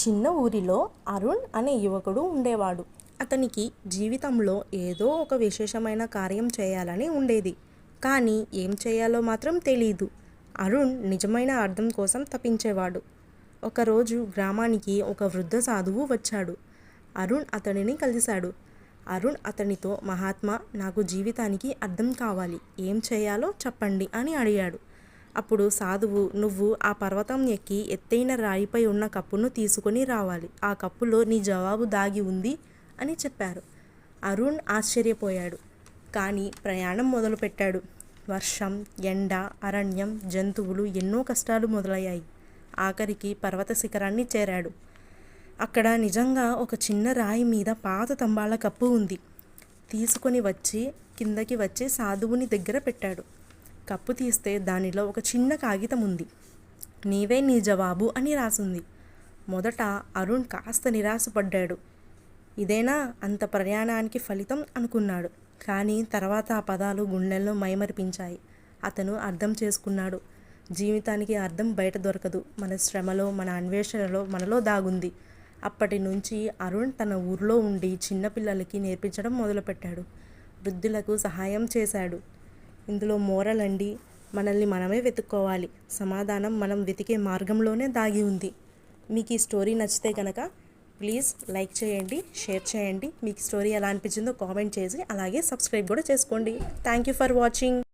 చిన్న ఊరిలో అరుణ్ అనే యువకుడు ఉండేవాడు. అతనికి జీవితంలో ఏదో ఒక విశేషమైన కార్యం చేయాలని ఉండేది. కానీ ఏం చేయాలో మాత్రం తెలీదు. అరుణ్ నిజమైన అర్థం కోసం తపించేవాడు. ఒకరోజు గ్రామానికి ఒక వృద్ధ సాధువు వచ్చాడు. అరుణ్ అతనిని కలిశాడు. అరుణ్ అతనితో, మహాత్మా, నాకు జీవితానికి అర్థం కావాలి, ఏం చేయాలో చెప్పండి అని అడిగాడు. అప్పుడు సాధువు, నువ్వు ఆ పర్వతం ఎక్కి ఎత్తైన రాయిపై ఉన్న కప్పును తీసుకొని రావాలి. ఆ కప్పులో నీ జవాబు దాగి ఉంది అని చెప్పారు. అరుణ్ ఆశ్చర్యపోయాడు. కానీ ప్రయాణం మొదలుపెట్టాడు. వర్షం, ఎండ, అరణ్యం, జంతువులు, ఎన్నో కష్టాలు మొదలయ్యాయి. ఆఖరికి పర్వత శిఖరాన్ని చేరాడు. అక్కడ నిజంగా ఒక చిన్న రాయి మీద పాత తంబాల కప్పు ఉంది. తీసుకొని కిందకి వచ్చి సాధువుని దగ్గర పెట్టాడు. కప్పు తీస్తే దానిలో ఒక చిన్న కాగితం ఉంది. నీవే నీ జవాబు అని రాసింది. మొదట అరుణ్ కాస్త నిరాశపడ్డాడు. ఇదేనా అంత ప్రయాణానికి ఫలితం అనుకున్నాడు. కానీ తర్వాత ఆ పదాలు గుండెల్లో మైమరిపించాయి. అతను అర్థం చేసుకున్నాడు. జీవితానికి అర్థం బయట దొరకదు, మన శ్రమలో, మన అన్వేషణలో మనలో దాగుంది. అప్పటి నుంచి అరుణ్ తన ఊర్లో ఉండి చిన్నపిల్లలకి నేర్పించడం మొదలుపెట్టాడు. వృద్ధులకు సహాయం చేశాడు. ఇందులో మోరల్ అండి, మనల్ని మనమే వెతుక్కోవాలి. సమాధానం మనం వెతికే మార్గంలోనే దాగి ఉంది. మీకు ఈ స్టోరీ నచ్చితే కనుక ప్లీజ్ లైక్ చేయండి, షేర్ చేయండి. మీకు స్టోరీ ఎలా అనిపించిందో కామెంట్ చేసి అలాగే సబ్స్క్రైబ్ కూడా చేసుకోండి. Thank you for watching.